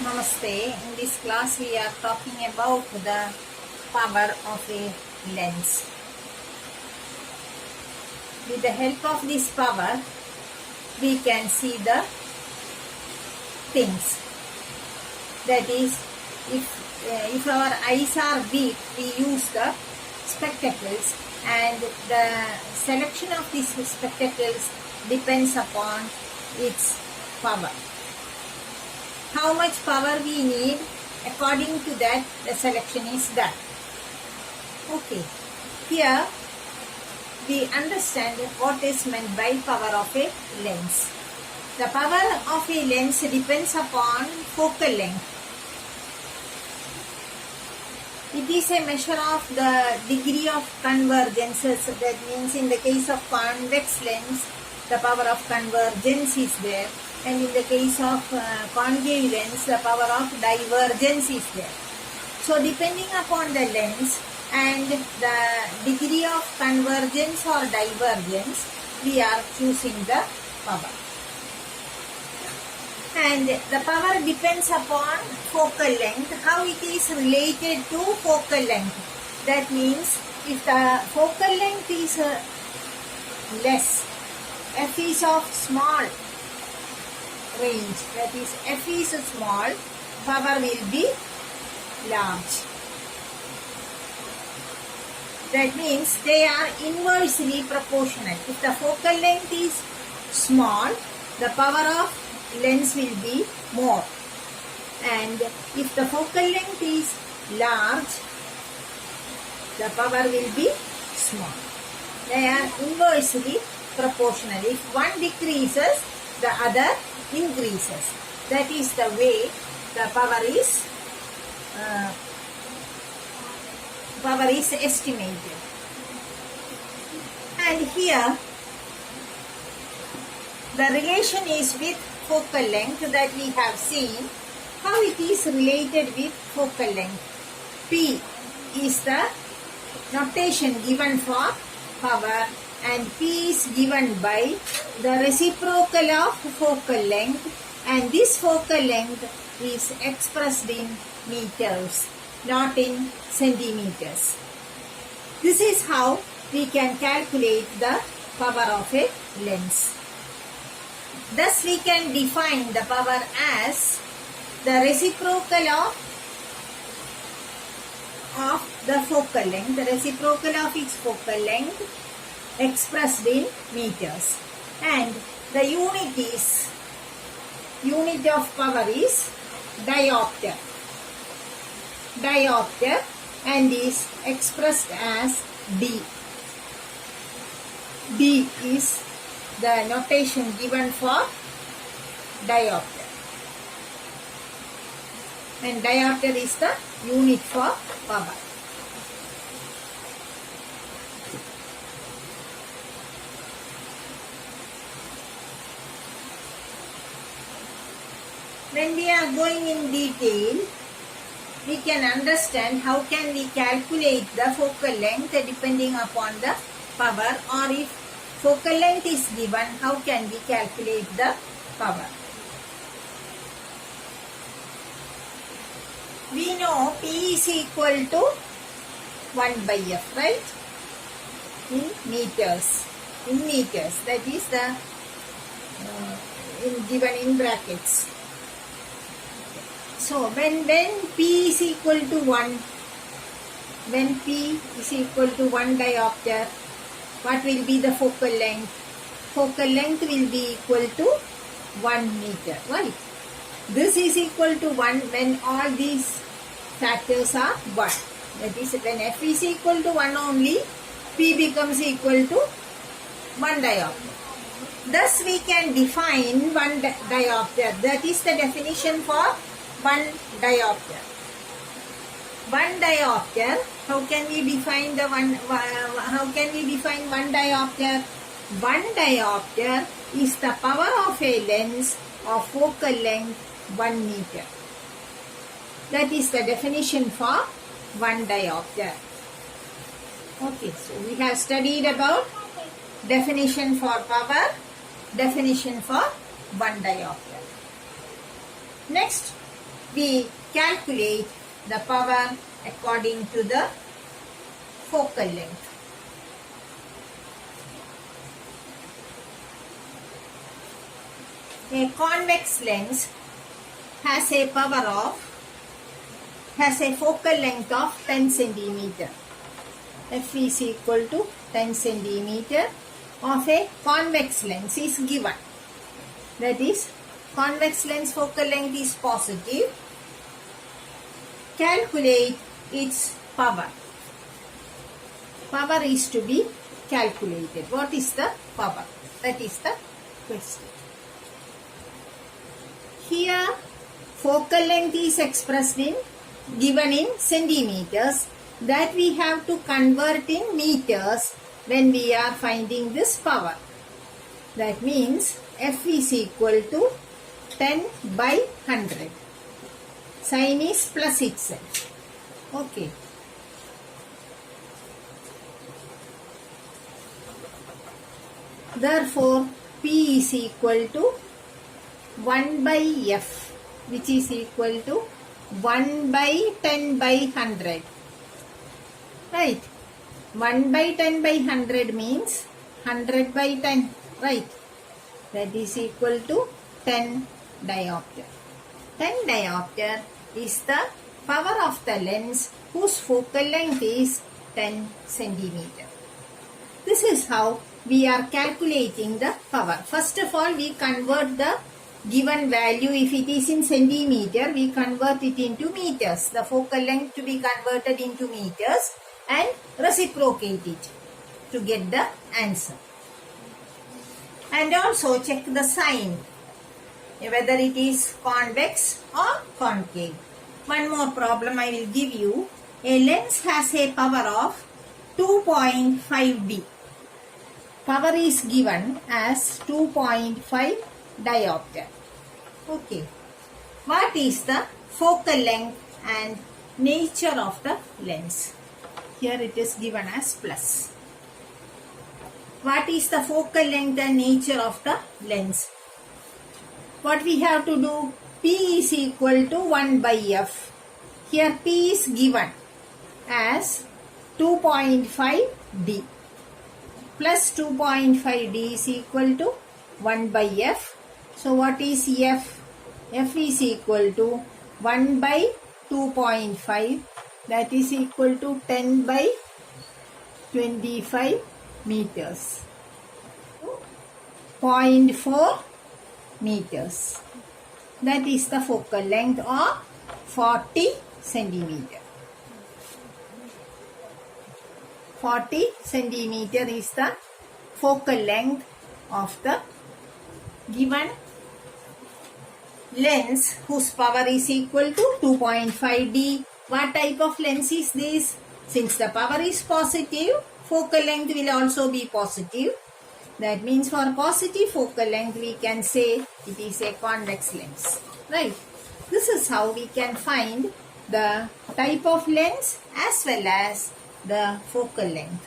Namaste. In this class we are talking about the power of a lens. With the help of this power we can see the things. That is, if our eyes are weak, we use the spectacles, and the selection of these spectacles depends upon its power. How much power we need, according to that the selection is done. Okay, here we understand what is meant by power of a lens. The power of a lens depends upon focal length. It is a measure of the degree of convergences. That means in the case of convex lens, the power of convergence is there, and in the case of concave lens, the power of divergence is there. So depending upon the lens and the degree of convergence or divergence, we are choosing the power. And the power depends upon focal length, how it is related to focal length. That means if the focal length is less, f is of small range, that is f is small, power will be large. That means they are inversely proportional. If the focal length is small, the power of lens will be more, and if the focal length is large, the power will be small. They are inversely proportional. If one decreases, the other increases. That is the way the power is estimated. And here the relation is with focal length, that we have seen how it is related with focal length. P is the notation given for power, and P is given by the reciprocal of focal length, and this focal length is expressed in meters, not in centimeters. This is how we can calculate the power of a lens. Thus we can define the power as the reciprocal of the focal length, the reciprocal of its focal length expressed in meters, and the unit of power is diopter, and is expressed as D. D is the notation given for diopter, and diopter is the unit for power. When we are going in detail, we can understand how can we calculate the focal length depending upon the power, or if focal length is given, how can we calculate the power. We know P is equal to 1 by F, right? In meters. That is the given in brackets. So when P is equal to 1, when P is equal to 1 diopter, what will be the focal length? Focal length will be equal to 1 meter, right? This is equal to 1 when all these factors are 1. That is, when F is equal to 1 only, P becomes equal to 1 diopter. Thus we can define 1 diopter. That is the definition for 1 diopter. 1 diopter, how can we define the how can we define 1 diopter? 1 diopter is the power of a lens of focal length 1 meter. That is the definition for 1 diopter. Okay, so we have studied about definition for power, definition for 1 diopter. Next, we calculate the power according to the focal length. A convex lens has a focal length of 10 centimeter. F is equal to 10 centimeter of a convex lens is given. That is, convex lens focal length is positive. Calculate its power. Power is to be calculated. What is the power? That is the question. Here, focal length is expressed in, given in centimeters, that we have to convert in meters when we are finding this power. That means F is equal to 10 by 100. Sign is plus itself. Okay. Therefore, P is equal to 1 by F, which is equal to 1 by 10 by 100. Right? 1 by 10 by 100 means 100 by 10. Right? That is equal to 10 diopter. 10 diopter is the power of the lens whose focal length is 10 centimeter. This is how we are calculating the power. First of all, we convert the given value. If it is in centimeter, we convert it into meters. The focal length to be converted into meters and reciprocate it to get the answer. And also check the sign, whether it is convex or concave. One more problem I will give you. A lens has a power of 2.5D. Power is given as 2.5 diopter. Okay. What is the focal length and nature of the lens? Here it is given as plus. What is the focal length and nature of the lens? What we have to do? P is equal to 1 by F. Here P is given as 2.5D. Plus 2.5D is equal to 1 by F. So what is F? F is equal to 1 by 2.5. That is equal to 10 by 25 meters. 0.4 meters. That is the focal length of 40 centimeter. 40 centimeter is the focal length of the given lens whose power is equal to 2.5D. What type of lens is this? Since the power is positive, focal length will also be positive. That means for positive focal length, we can say it is a convex lens. Right? This is how we can find the type of lens as well as the focal length.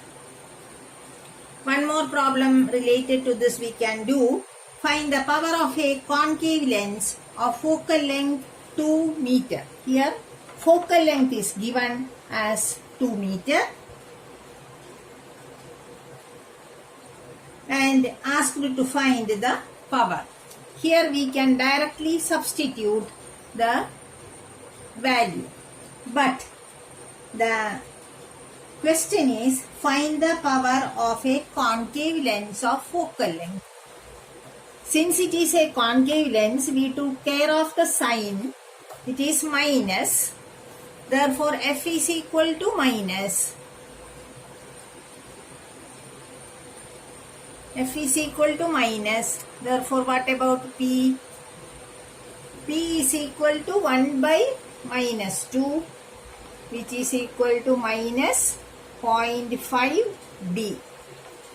One more problem related to this we can do. Find the power of a concave lens of focal length 2 meter. Here focal length is given as 2 meter and asked to find the power. Here we can directly substitute the value, but the question is find the power of a concave lens of focal length. Since it is a concave lens, we took care of the sign. It is minus. Therefore, F is equal to minus. F is equal to minus. Therefore, what about P? P is equal to 1 by minus 2, which is equal to minus 0.5D.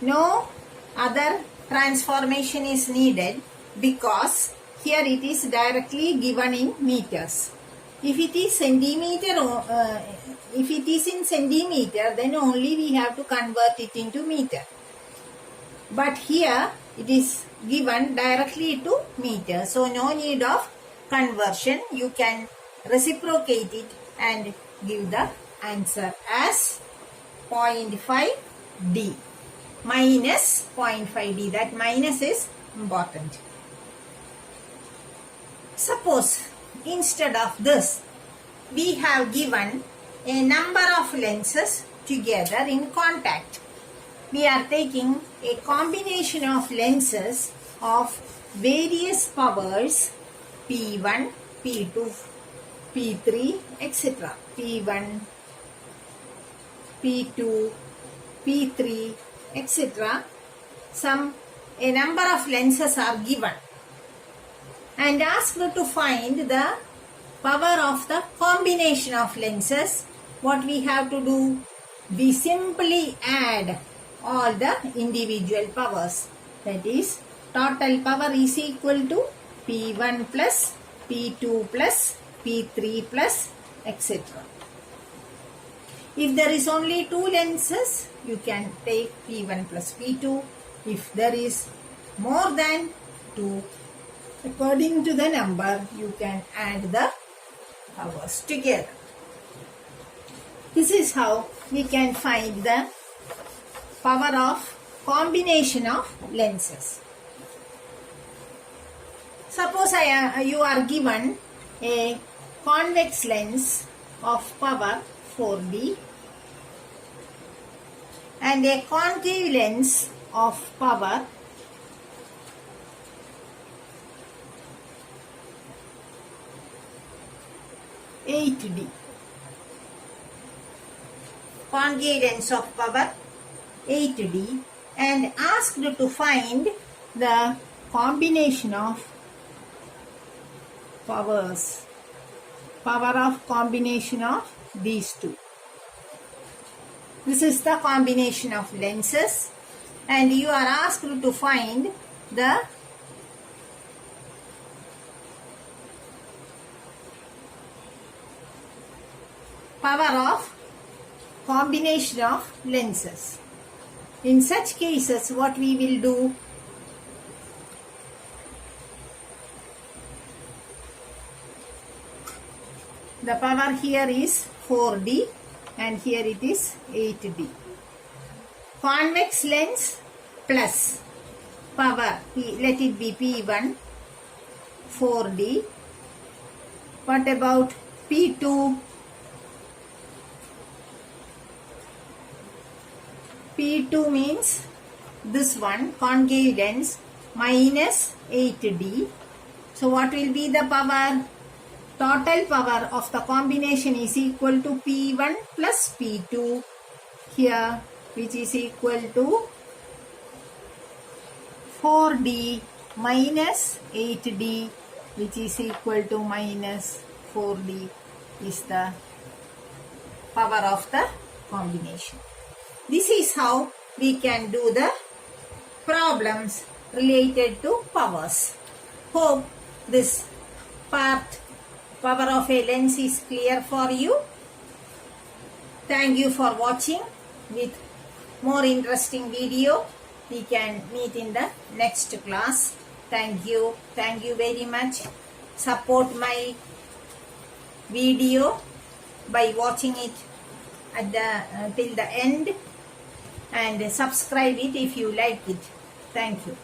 No other transformation is needed because here it is directly given in meters. If it is centimeter, if it is in centimeter, then only we have to convert it into meter. But here it is given directly to meter, so no need of conversion. You can reciprocate it and give the answer as 0.5D minus 0.5D. That minus is important. Suppose instead of this, we have given a number of lenses together in contact. We are taking a combination of lenses of various powers P1, P2, P3, etc. P1, P2, P3, etc. A number of lenses are given and asked to find the power of the combination of lenses. What we have to do? We simply add all the individual powers. That is, total power is equal to P1 plus P2 plus P3 plus etc. If there is only two lenses, you can take P1 plus P2. If there is more than two, according to the number, you can add the powers together. This is how we can find the power of combination of lenses. Suppose you are given a convex lens of power 4D and a concave lens of power 8D. Concave lens of power 8D and asked to find the combination of powers, power of combination of these two. This is the combination of lenses and you are asked to find the power of combination of lenses. In such cases, what we will do? The power here is 4D and here it is 8D. Convex lens plus power, let it be P1, 4D. What about P2? P2 means this one, concave lens, minus 8D. So what will be the power? Total power of the combination is equal to P1 plus P2 here, which is equal to 4D minus 8D, which is equal to minus 4D is the power of the combination. This is how we can do the problems related to powers. Hope this part, power of a lens, is clear for you. Thank you for watching. With more interesting video, we can meet in the next class. Thank you. Thank you very much. Support my video by watching it at the till the end and subscribe it if you like it. Thank you.